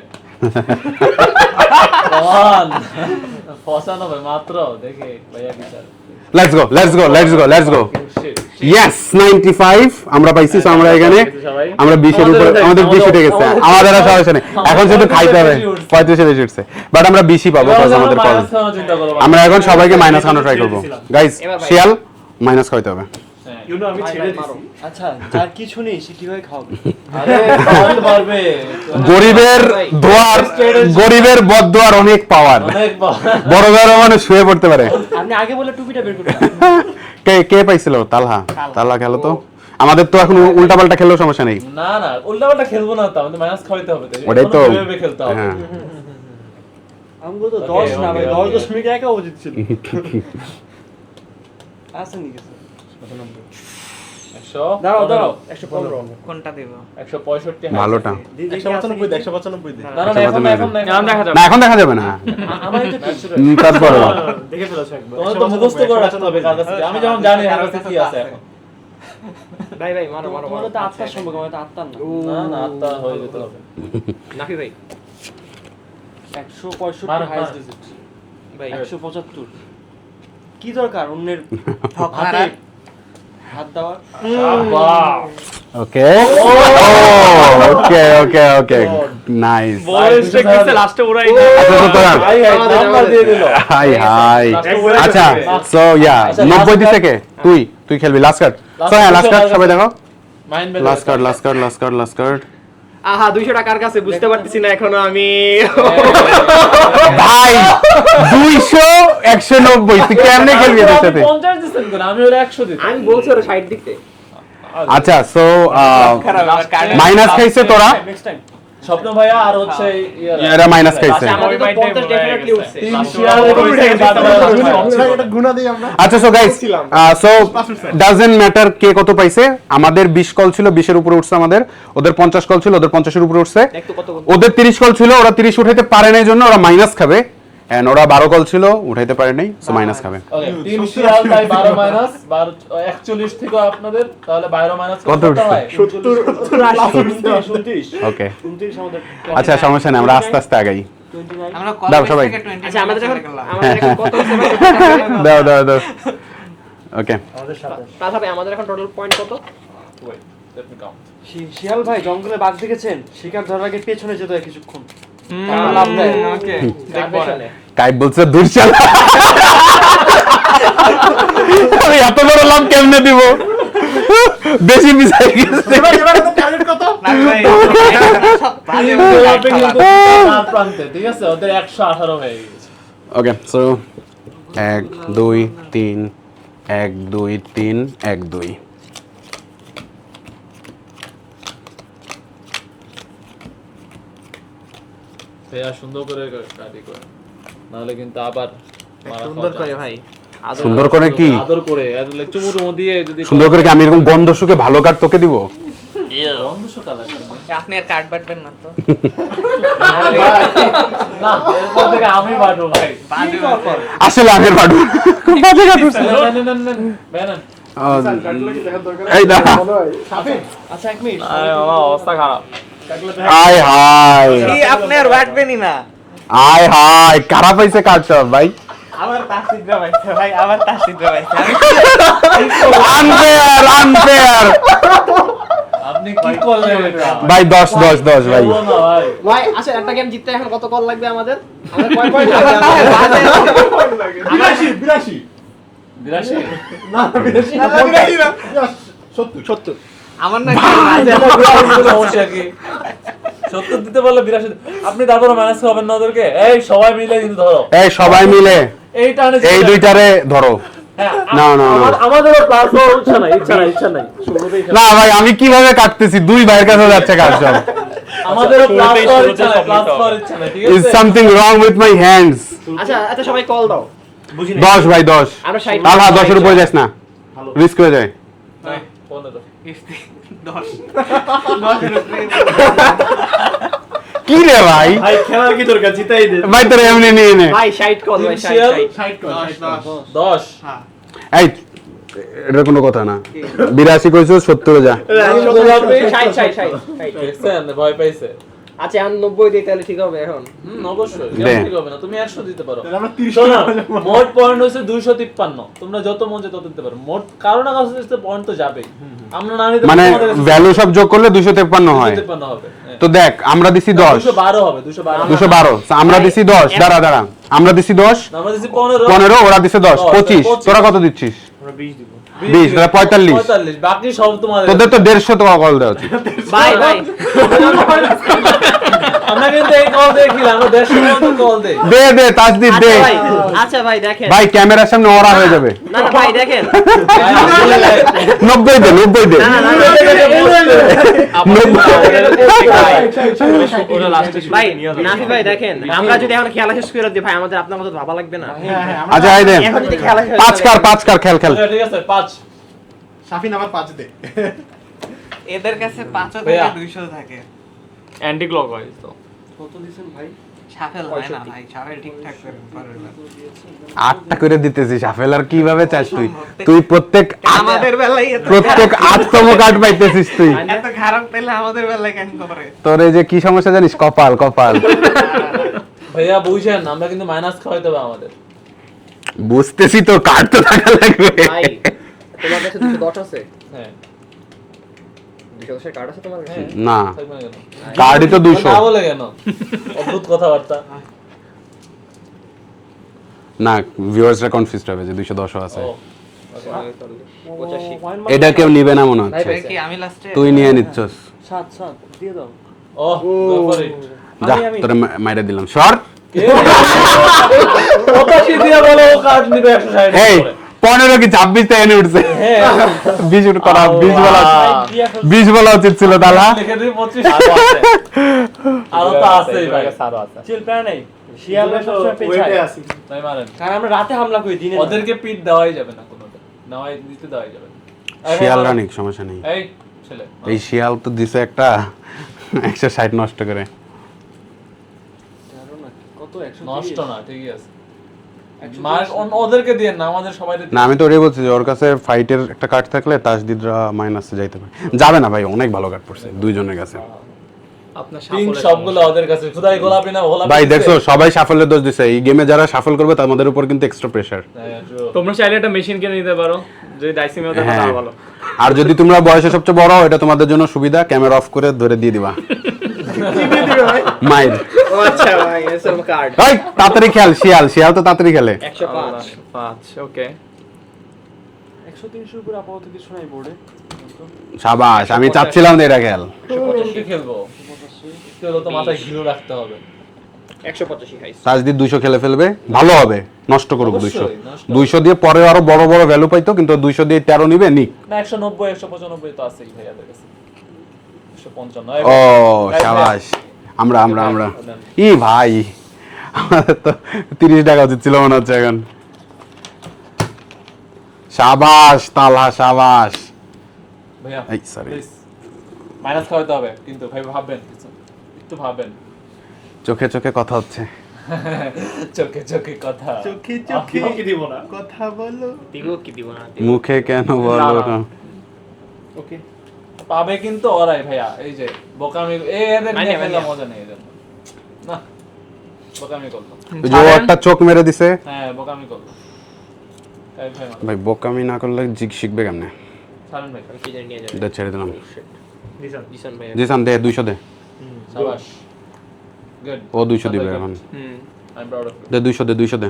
কমান 95 মাত্র দেখে ভাইয়া বিচার। লেটস গো ইয়েস 95 আমরা পাইছি so আমরা এখানে আমরা 20 এর উপরে আমাদের 20 উঠে গেছে আমাদের আর সমস্যা নেই এখন শুধু খাইতে হবে 35 এর বেশি উঠছে বাট আমরা 20ই পাবো কারণ আমাদের কল আমরা এখন সবাইকে মাইনাস খানো ট্রাই করব গাইস শিয়াল মাইনাস খাইতে হবে ইউনো আমি ছেড়ে দিছি। আচ্ছা, যার কিছু নেই সে কিভাবে খাওয়াবে? আরে খাওয়াতে পারবে। গরিবের বদদোয়ার অনেক পাওয়ার অনেক বড় বড় মানে শুয়ে পড়তে পারে আপনি আগে বলে টুপিটা বের করুন। কে পাইছিল তালহা খেলো তো আমাদের তো এখন উল্টাপাল্টা খেলেও সমস্যা নেই না উল্টাপাল্টা খেলবো না তো আমাদের মাইনাস খাওয়াইতে হবে তো ওটাই তো এভাবে খেলতে হবে হ্যাঁ আমগো তো 10 না ভাই, 10.1 অবজিত ছিল। আচ্ছা নিয়ে গেছে। 100 দাঁড়াও 115। কোনটা দিব? 165 ভালোটা 195 দে 195 দে। না এখন দেখা যাবে না দেখা যাবে। এখন দেখা যাবে না আমার তো তারপর দেখে ফেলেছো একবার। তোমার তো মুখস্থ করে রাখতে হবে কার কাছে আমি যেমন জানি আমার কাছে কি আছে এখন ভাই মারো তোমার তো আত্মার সম্পর্ক, আমার তো আত্মার না। না আত্মা হয়ে যেতে হবে নাফি ভাই 165 হাইস্ট ডিজিট ভাই 175। কি দরকার অন্যের হাত দেওয়ার? ওকে ওকে নাইস বল স্ট্রাইক দিতে লাস্টে উড়াই আচ্ছা সুতরাং ভাই নাম্বার দিয়ে দিল হাই আচ্ছা সো ইয়া 90 দিতে কে তুই খেলবি লাস্ট কার্ড সো হ্যাঁ লাস্ট কার্ড সবাই দেখো মাইন্ড লাস্ট কার্ড আহা 200 টাকার কাছে বুঝতে পারতেছি না এখনো আমি ভাই 200 190 তুই কেমনে খেলবি এর সাথে 50 দিছেন কোন আমি ওর 100 দিতে আমি বলছি ওর 60 দিতে আচ্ছা সো মাইনাস খাইছে তোরা নেক্সট টাইম স্বপ্ন ভাইয়া আর হচ্ছে এরা মাইনাস খাইছে আমাদের তো 50 ডেফিনেটলি উঠছে এটা গুণা দেই আমরা। আচ্ছা so guys so doesn't matter কে কত পাইছে আমাদের 20 কল ছিল 20 এর উপরে উঠছে আমাদের ওদের 50 কল ছিল ওদের 50 এর উপরে উঠছে দেখতো কত ওদের 30 কল ছিল ওরা 30 উঠাইতে পারে নাই জন্য ওরা মাইনাস খাবে এন্ড ওরা 12 কল ছিল উঠাইতে পারে নাই সো মাইনাস খাবে ওকে টিম শিয়াল তাই 12 মাইনাস 41 থেকে আপনাদের তাহলে 12 মাইনাস কত উঠছে? হয় 29 ওকে 29 আমাদের আচ্ছা সমস্যা নেই আমরা আস্তে আস্তে আগাই 29 আমরা দাও সবাই। আচ্ছা আমাদের এখন কত হচ্ছে দাও ওকে আমাদের সাথে। তাহলে আমাদের এখন টোটাল পয়েন্ট কত ওয়েট লেট মি কাউন্ট শিয়াল ভাই জঙ্গলে বাঘ দেখেছেন? শিকার ধরার আগে পেছনে যেতে হয় কিছুক্ষণ। ওকে কাইব বলছে দূর চল আমি এত বড় লাভ কেমনে দিব বেশি মিসাই গেছে এবার তো টার্গেট কত? প্রান্তে ঠিক আছে ওদের 118 হয়ে গেছে ওকে সো 1 2 3 1 2 3 1 2 ভাইয়া সুন্দর করে কাটি করে নাহলে কিন্তু আবার মারা সুন্দর খাওয়া করে যায়। ভাই সুন্দর করে কি আদর করে এদলে চুমু দিয়ে যদি সুন্দর করে কি আমি এরকম গন্ধ শুকে ভালো কার্ড তোকে দিব গন্ধ সকাল আপনি আর কার্ড বাটবেন না তো না এরপর থেকে আমি বাড়বো ভাই আসলে আমি বাড়ু বাজে কাট উঠছে বেনান এই না আচ্ছা এক মিনিট, অবস্থা খারাপ আয় হায় কি আপনি আর বাটবেনই না আয় হায় কারা পাইছে কার্ড সব ভাই আবার তাসিদরা ভাইছে ভাই আবার তাসিদরা ভাইছে আনফেয়ার আপনি কি করলেন এটা ভাই 10 ভাই বলো না ভাই ভাই আচ্ছা একটা গেম জিততে এখন কত কল লাগবে আমাদের আমাদের কয় পয়েন্ট লাগবে 82 82 বিরাশি না 82 না 70 আমার না সমস্যা কি 70 দিতে বললে 82 আপনি তারপর মাইনাস হবেন না ওদেরকে এই সবাই মিলে কিন্তু ধরো এই সবাই মিলে এই টানে এই দুইটারে ধরো হ্যাঁ, না না না আমাদেরও প্লাস হওয়ার ইচ্ছা নাই না ভাই আমি কিভাবে কাটতেছি দুই ভাইয়ের কাছে যাচ্ছে কাজ সব আমাদেরও প্লাস হওয়ার ইচ্ছা নাই ঠিক is আছে something wrong with my hands আচ্ছা সবাই কল দাও 10 ভাই 10 আমরা 60 তাহলে 10 এর উপরে যাস না রিস্ক হয়ে যায় ফোন দাও কি রে ভাই ভাই খেলার কি দরকার জিতাই দে ভাই তোর এমনি নিয়ে নে ভাই সাইড কল ভাই সাইড শিয়াল। সাইড 10 এই এটা কোনো কথা না 82 কইছো 70 যা সাইড সাইড সাইড দেখছেন ভয় পাইছে। আচ্ছা এখন 90 দিই তাহলে ঠিক হবে এখন অবশ্যই দে। কেন ঠিক হবে না, তুমি 100 দিতে পারো। তাহলে আমরা 30 শোনো, টাকা মোট পয়েন্ট হচ্ছে 253, তোমরা যত মন চায় তত দিতে পারো। মোট কারো না কারো কাছে পয়েন্ট তো যাবেই, আমরা না নিতে মানে তোমাদের কাছে ভ্যালু সব যোগ করলে 253 হয় 253 হবে। হ্যাঁ। তো দেখ আমরা দিছি 10 212 হবে, 212 212 আমরা দিছি 10 দাঁড়া দাঁড়া আমরা দিছি 10 আমরা দিছি 15 15 ওরা দিছে 10 25 তোরা কত দিচ্ছিস আমরা 20 দিব 20 তাহলে 45 45 বাকি সব তোমাদের। তোদের তো 150 টাকা কল দেওয়া উচিত ভাই ভাই আমরা কিন্তু এই কল দিয়ে খেলি, আমরা 150 মতো কল দেই। দে তাজদিদ দে আচ্ছা ভাই দেখেন ভাই ক্যামেরার সামনে ওরা হয়ে যাবে না না ভাই দেখেন ভাই, আসলে like- 90 দে 90 দে ওরা লাস্টে ভাই নাফি ভাই দেখেন আমরা যদি এখন খেলা শেষ করে দিই ভাই আমাদের আপনার মতো ভাবা লাগবে না আচ্ছা আই দে এখন যদি খেলা শেষ 5 কার খেল ঠিক আছে 5 শাফিন আবার 5 দে এদের কাছে 5 ভাইয়া। থেকে 200 থাকে। অ্যান্টি ক্লক ওয়াইজ তো কত দিছেন ভাই সাফেল হয় না ভাই, সাফেল ঠিকঠাক করে পরের বার। 8টা করে দিতেছিস আফেল আর কিভাবে চাস তুই প্রত্যেক আমাদের বেলায় এত প্রত্যেক 8তম কার্ড পাইতেছিস তুই এত খারাপ পেলে আমাদের বেলায় কেন করে? তোর এই যে কি সমস্যা জানিস কপাল ভাইয়া বুঝেন, আমরা কিন্তু মাইনাস খাওয়াইতে হবে আমাদের। বুঝতেছি তো কার্ড তো থাকা লাগবে ভাই তোমার কাছে 210 আছে হ্যাঁ 210 এর কার্ড আছে তোমার কাছে হ্যাঁ না থাকবে না কেন? কার্ডই তো 200 না বলে কেন? অদ্ভুত কথাবার্তা। না ভিউয়ার্সরা কনফিউজড হবে যে 210 আছে ও 85 এটা কেউ নিবে না মনে হচ্ছে ভাই কি আমি লাস্টে তুই নিয়ে নিচ্ছস 7 7 দিয়ে দাও ও go for it। যা তোরে মাইরা দিলাম সর 85 দিয়া বলো ও কার্ড নিবে 160 এই করে। 15 কি 26 তে এনে উঠছে হ্যাঁ 20 উঠ করা 20 বলা উচিত ছিল দাদা লিখে দিই 25 আরো তো আছেই ভাই। চিল প্ল্যান নাই শিয়ালের সবসময় ওয়েটে পেছায় আছি তাই মারেন, কারণ আমরা রাতে হামলা করি দিনে না। ওদেরকে পিট দেওয়াই যাবে না কোনোদিন, নেওয়াই দিতে দেওয়াই যাবে না। শিয়াল রানিক সমস্যা নেই এই ছেলে এই শিয়াল তো দিছে একটা 160 নষ্ট করে জানো না কত 130 নষ্ট না, ঠিকই আছে। মার ওদেরকে দিয়ে না, আমাদের সবাই না আমি তো ওটাই বলছি যে ওর কাছে ফাইটের একটা কার্ড থাকলে তাজদিদরা মাইনাসে যাইতে পারে যাবে না ভাই অনেক ভালো কার্ড পড়ছে দুইজনের কাছে আপনার পিঙ্ক সাফল্য সবগুলো ওদের কাছে, খুদাই গোলাপি না গোলাপি ভাই দিছে। দেখছো সবাই সাফল্যের দোষ দিছে এই গেমে যারা সাফল করবে তাদের উপর কিন্তু এক্সট্রা প্রেসার হ্যাঁ, true। তোমরা চাইলে একটা মেশিন কিনে নিতে পারো, যদি ডাইসি মেও দেখো তাহলে ভালো। আর যদি তোমরা বয়সে সবচেয়ে বড় এটা তোমাদের জন্য সুবিধা ক্যামেরা অফ করে ধরে দিয়ে দিবা মাইর ও আচ্ছা ভাই এসএম কার্ড ভাই তাড়াতাড়ি খেল শিয়াল তো তাড়াতাড়ি খেলে 105 5 ওকে 100 300 উপরে আপাতত কিছু নাই বোর্ডে সাবাস আমি চাচ্ছিলাম যে এটা খেল 185 খেলবো, কি হলো তো মাথায় ঘিরো রাখতে হবে। 185 খাইছে তাজদিদ 200 খেলে ফেলবে ভালো হবে নষ্ট করুক 200 অবশ্যই, নষ্ট। 200 দিয়ে পরে আরো বড় বড় ভ্যালু পাইতো কিন্তু 200 দিয়ে 13 নিবে নিক না 190 195 তো আছেই ভাইয়াদের কাছে। 155 ও শাবাশ আমরা ই ভাই আমাদের তো 30 টাকা উচিত ছিল মনে হচ্ছে এখন শাবাশ তালহা শাবাশ ভাইয়া এই সরি প্লিজ মাইনাস খাওয়াতে হবে কিন্তু ভাই ভাববেন কিছু, একটু ভাববেন। চোখে চোখে কথা হচ্ছে চোখে চোখে কথা, চোখে চোখে কি দিব না কথা বলো। দিব কি দিব না মুখে কেন বলো না ওকে পাবে কিন্তু ওরাই ভাইয়া। এই যে বোকামি এদের নিয়ে মানিয়া, খেলা মানিয়া। মজা নেই এদের না, বোকামি করলো। ওই যে ও একটা চোখ মেরে দিছে হ্যাঁ বোকামি করলো। এই ভাই মারো। ভাই বোকামি না করলে শিখবে কেমনে ছাড়েন ভাই, কি জানি নিয়ে যাবে এটা ছেড়ে দিলাম দিশান ভাই জিসান দে 200 দে শাবাশ, গুড। ও 200 দিবে এখন hmm I am proud of you. দে 200 দে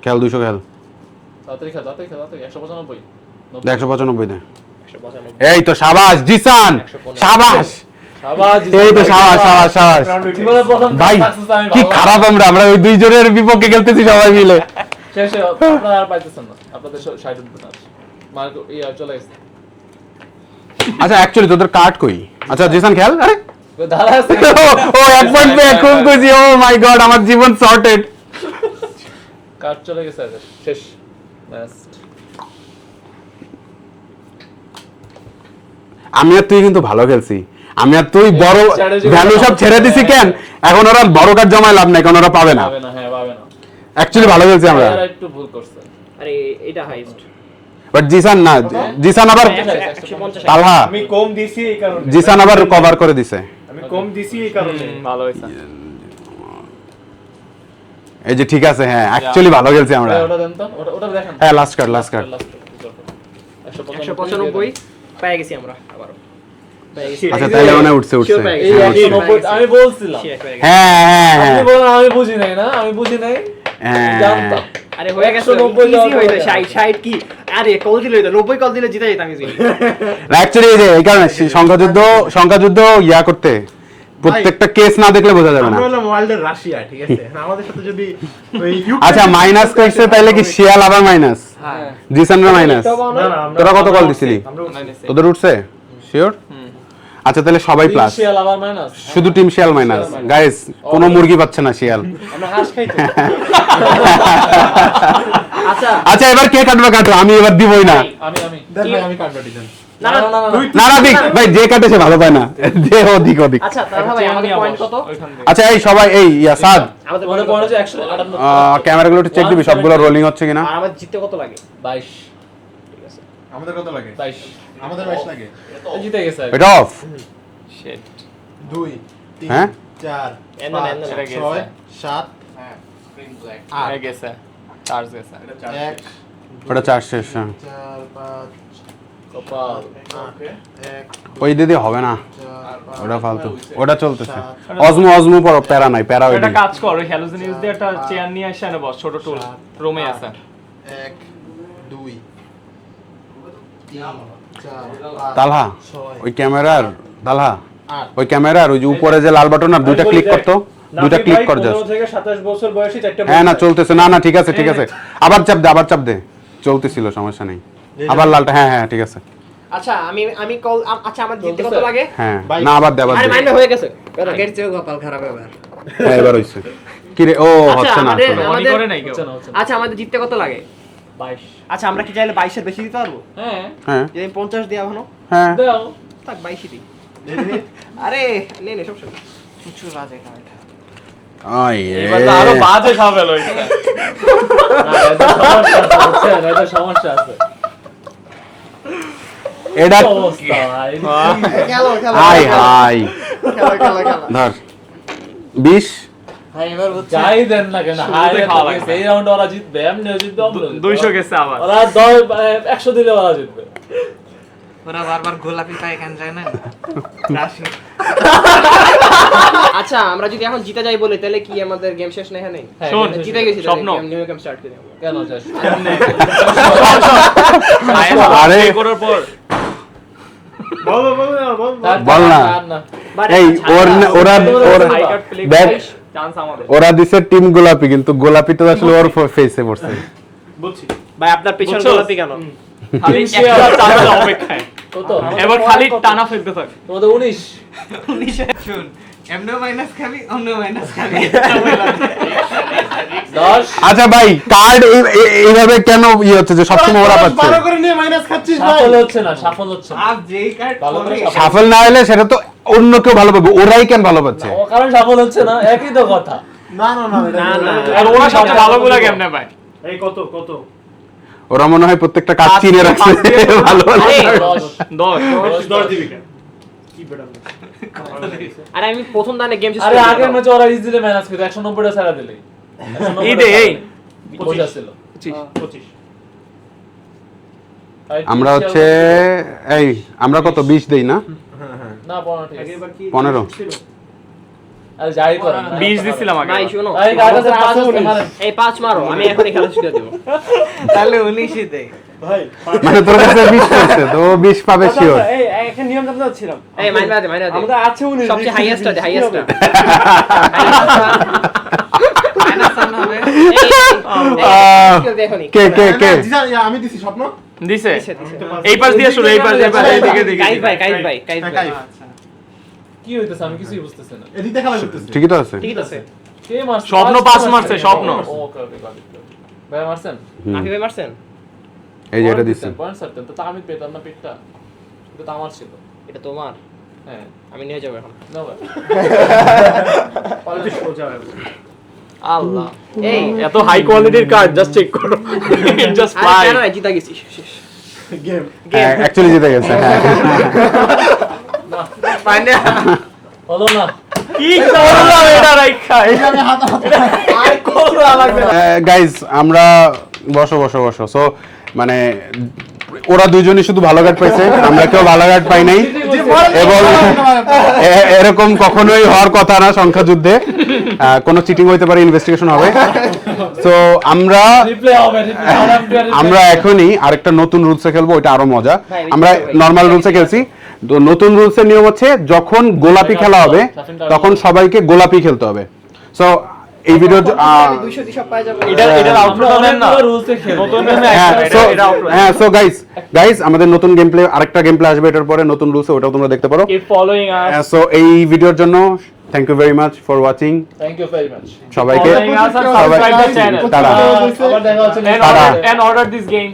খেল 200 খেল তাড়াতাড়ি খা, তাড়াতাড়ি খা, তাড়াতাড়ি 195 দে 195 দে 195 এই তো শাবাশ জিসান শাবাশ শাবাশ। এই তো শাবাশ জীবনে প্রথম ভাই success আমি কি ভাবলাম। খারাপ আমরা ওই দুইজনের বিপক্ষে খেলতেছি সবাই মিলে শেষে আপনারা আর পাইতেছেন না, আপনাদের 60 উঠবে না। মার্ক ইয়া চলে গেছে। আচ্ছা অ্যাকচুয়ালি তোদের কার্ড কই আচ্ছা জিসান খেল আরে দাঁড়া আছে। ও এক পয়েন্ট পে খুব খুশি ও মাই গড আমার জীবন সর্টেড কার্ড চলে গেছে আগে, শেষ নেক্সট। আমি আর তুই কিন্তু ভালো খেলছি আমি আর তুই বড় strategy ভ্যালু সব ছেড়ে দিছি কেন, এখন ওরা বড় কার্ড জমায় লাভ নাই, কারণ ওরা পাবে না। পাবে না, হ্যাঁ পাবে না। অ্যাকচুয়ালি ভালো খেলছি আমরা, এরা একটু ভুল করছে। আরে এটা হাইস্ট বাট জিসান না, জিসান আবার 150 তালহা, আমি কম দিছি এই কারণে। জিসান আবার কভার করে দিছে। আমি কম দিছি এই কারণে। ভালো হয়েছে। এই যে ঠিক আছে, হ্যাঁ অ্যাকচুয়ালি ভালো খেলছি আমরা। ভাই, ওটা দেন তো, ওটা দেখান। হ্যাঁ লাস্ট কার্ড, লাস্ট কার্ড। 195 পেয়ে গেছি আমরা আবারও পেয়ে গেছি। আচ্ছা তাহলে মনে হয় উঠছে উঠছে। Sure পেয়ে এই গেছি। 190 আমি বলছিলাম। Shit, পেয়ে গেছি। হ্যাঁ হ্যাঁ আপনি হ্যাঁ বলেন আমি বুঝি নাই না, আমি বুঝি নাই। হ্যাঁ। জানতাম। আরে হয়ে গেছে 190 ইজি হইতো, যাওয়ার 60 কি আরে কল দিলে হইতো, 90 কল দিলে জিতে যেতাম ইজি। অ্যাকচুয়ালি এই যে এই কারণে সংখ্যাযুদ্ধ ইয়া করতে প্রত্যেকটা কেস না দেখলে বোঝা যাবে না। আমরা হলাম ওয়ার্ল্ডের রাশিয়া, ঠিক আছে? আমাদের সাথে যদি ওই ইউক্রেন- আচ্ছা মাইনাস করছে তাইলে কি শিয়াল আবার মাইনাস, হ্যাঁ। জিসানরা মাইনাস। না, না, আমরা- তোরা কত কল দিছিলি? আমরা তোদের উঠছে শিওর? আচ্ছা তাহলে সবাই প্লাস, শিয়াল আবার মাইনাস। শুধু টিম শিয়াল মাইনাস। গাইস কোনো মুরগি পাচ্ছে না শিয়াল। আমরা হাঁস খাই তো। আচ্ছা আচ্ছা এবার কে কাটবে কাটো, আমি এবার দিবই না। আমি দেন ভাই, আমি কাটবাটি দেন। না না না না দিক ভাই, যে কাটে সে ভালো পায় না, যে অধিক অধিক। আচ্ছা তাহলে ভাই আমাদের পয়েন্ট কত? আচ্ছা এই সবাই এই ইয়া সাদ আমাদের আমাদের পয়েন্ট পয়েন্ট হচ্ছে 158। ক্যামেরাগুলো একটু চেক দিবি সবগুলো রোলিং হচ্ছে কিনা। আর আমাদের জিততে কত লাগে? 22 আমাদের কত লাগে? 22 আমাদের 22 লাগে। জিতে গেছে। এটা অফ। শিট 2 3 হ্যাঁ? 4 এন্ড দেন, 5 6 7 হয়ে গেছে, চার্জ গেছে। 1 ওটা চার শেষ। হ্যাঁ। 4 5 কপাল। 1 ওই দিদি হবে না, 4 5 ওটা ফালতু, ওটা চলতেছে। অজমো পর প্যারা নাই, প্যারা একটা ওইদিকে। কাজ কর, ওই হ্যালোজেন ইউজ দিয়ে একটা চেয়ার নিয়ে আসে না বস, ছোট টুল রুমে আছে। 1 2 3 4 তালহা ওই ক্যামেরার, তালহা 8 ওই ক্যামেরার ওই যে উপরে যে লাল বাটন আর দুইটা ক্লিক করতো, দুইটা ক্লিক কর জাস্ট। 15 থেকে 27 বছর বয়সী চারটা হ্যাঁ না চলতেছে, না না ঠিক আছে ঠিক আছে, আবার চাপ দে, আবার চাপ দে, চলতেছিল সমস্যা নেই। আবার লালটা, হ্যাঁ হ্যাঁ ঠিক আছে। আচ্ছা আমি কল আচ্ছা আমাদের জিততে কত লাগে? হ্যাঁ না আবার দে, আবার আরে দে। মাইন্ড হয়ে গেছে। আগের চেয়েও কপাল খারাপ এবার। হ্যাঁ এবার হইছে। কি রে, ও আচ্ছা, হচ্ছে না আমাদের- আসলে। মনে করে নাই কেউ। হচ্ছে না, হচ্ছে না। আচ্ছা আমাদের জিততে কত লাগে? 22 আচ্ছা আমরা কি চাইলে 22 এর বেশি দিতে পারবো? হ্যাঁ হ্যাঁ যদি আমি 50 দিই এখনো? হ্যাঁ দাও। থাক 22 দিই। আরে নে সমস্যা নেই। প্রচুর বাজে কার্ড। আই এবার তো আরো বাজে খাবে লইছে। না, এদের সমস্যা আছে, বুঝছেন? এদের সমস্যা আছে। এটা কি অবস্থা ভাই? খেলো খেলো হাই হাই খেলো খেলো খেলো। ধর 20 ভাই এবার বুঝছি। যাই দেন না কেন, শুরুতে হাই খাওয়া লাগবে। এই রাউন্ডে ওরা জিতবে, এমনিও জিতবে, অমনিও জিতবে। 200 গেছে আবার। ওরা 100 দিলে ওরা জিতবে। ওরা বারবার গোলাপি পায় কেন যায় না? রাশি। আচ্ছা আমরা যদি এখন জিতে যাই বলে তাহলে কি আমাদের গেম শেষ না এখানে? হ্যাঁ, শোন, কিন্তু জিতে গেছি স্বপ্ন। নিউ গেম স্টার্ট করি আমরা। কেন চাস? আরে। এই করার পর বল বল বল বল না। But এই ওর ওরা হাই কার্ড প্লে দেখ, চান্স আমাদের। ওরা দিছে টিম গোলাপি, কিন্তু গোলাপি তো আসলে ওর ফেসে পড়ছে। বলছি। ভাই আপনার পিছন বুঝছো? গোলাপি কেন? খালি একটা চান্সের অপেক্ষায়। কত? এবার খালি টানা ফেলতে থাক। তোমাদের 19 শুন, এমনিও মাইনাস খাবি, অন্যও মাইনাস খাবি। 10 আচ্ছা ভাই কার্ড এইভাবে কেন ইয়ে হচ্ছে যে সবসময় ওরা পাচ্ছে? 12 করে নিয়ে মাইনাস খাচ্ছিস ভাই। সাফল হচ্ছে না, সাফল হচ্ছে না। আর যেই কার্ড ভালো করে সাফল। সাফল না হলে সেটা তো অন্য কেউ ভালো পাবে, ওরাই কেন ভালো পাচ্ছে? ও কারণ সাফল হচ্ছে না, একই তো কথা। না না না না, না। আর ওরা সবচেয়ে ভালোগুলো কেমনে পায়? এই কত কত ওরা মনে হয় প্রত্যেকটা কাজ চিনে রাখছে ভালো ভালো। আরে, 10 10 দিবি কেন? কি বেটা? আরে আমি প্রথম দানে গেম শেষ আরে করে আগের দিলাম। ম্যাচে ওরা ইজিলি ম্যানেজ করে 190 টা ছাড়া দিলে। এই দে, এই। বোঝা ছিল। 25 আমরা হচ্ছে এই আমরা কত 20 দেই না? না 15 ঠিক আছে। আগেরবার কি 15 ছিল? আরে যাই করেন। 20 দিছিলাম আগে। ভাই শোনো এই কাগজে 5 আছে মারেন। এই 5 মারো আমি এখনই খেলা শুরু করে দেব। তাহলে 19ই দেয়। ভাই মানে তোর কাছে 20 আছে তো 20 পাবে আচ্ছা, শিওর। এই একটা নিয়ম জানতে চাচ্ছিলাম। এই মাইনা দে আমাদের আছে 19 সবচেয়ে হাইয়েস্ট আছে হাইয়েস্ট মাইনাস আন হবে। দেখনি কে কে কে জিসান, আমি দিছি স্বপ্ন। দিছে। এই পাশ দিয়ে শুরু, এই পাশ দিয়ে এইদিকে দিকে। গাইড ভাই গাইড ভাই গাইড ভাই কাইফ। আচ্ছা। কি হইতেছে আমি কিছুই বুঝতেছি না। এদিকে খেলা করতেছি। ঠিকই তো আছে। ঠিক আছে কে মারছে? স্বপ্ন পাস মারছে, স্বপ্ন। ওকে ওকে got it. ভাই মারছেন? নাফি ভাই মারছেন এই যে এটা দিচ্ছে। পয়েন্ট সারতেন তো আমি পেতাম না পিটটা। এটা তো আমার ছিল। এটা তোমার হ্যাঁ আমি নিয়ে যাবো এখন। no way. অলরেডি সোজা হবে। আল্লাহ এই এত হাই কোয়ালিটির কার্ড জাস্ট চেক করো জাস্ট আরে ফ্লাই কেন রে, জিতা গেছি শেষ। গেম অ্যাকচুয়ালি জিতে গেছে হ্যাঁ ফাইনাল হলো না কি করলাম এটা রাইখা আর কোলা লাগবে না গাইজ আমরা বসো বসো বসো সো মানে ওরা দুইজনই শুধু ভালো কার্ড পাইছে আমরা কেউ ভালো কার্ড পাই নাই এবং এরকম কখনোই হওয়ার কথা না সংখ্যা যুদ্ধে কোনো চিটিং হইতে পারে ইনভেস্টিগেশন হবে তো আমরা রিপ্লে হবে আমরা এখনই আরেকটা নতুন রুলসে খেলবো ওইটা আরো মজা আমরা নর্মাল রুলসে খেলছি তো নতুন রুলসের নিয়ম হচ্ছে যখন গোলাপি খেলা হবে তখন সবাইকে গোলাপি খেলতে হবে সো এই ভিডিও 200 দিশা পাই যাবো। এটা আউটরো দেন না রুলসে খেলবো নতুন গাইস আমাদের নতুন গেম প্লে আরেকটা গেম প্লে আসবে এটার পরে নতুন রুলসে ওটাও তোমরা দেখতে পারো কিপ ফলোইং আস সো এই ভিডিওর জন্য thank you very much for watching thank you very much সবাইকে following us and subscribe the channel টাটা আবার দেখা হচ্ছে টাটা। and order this game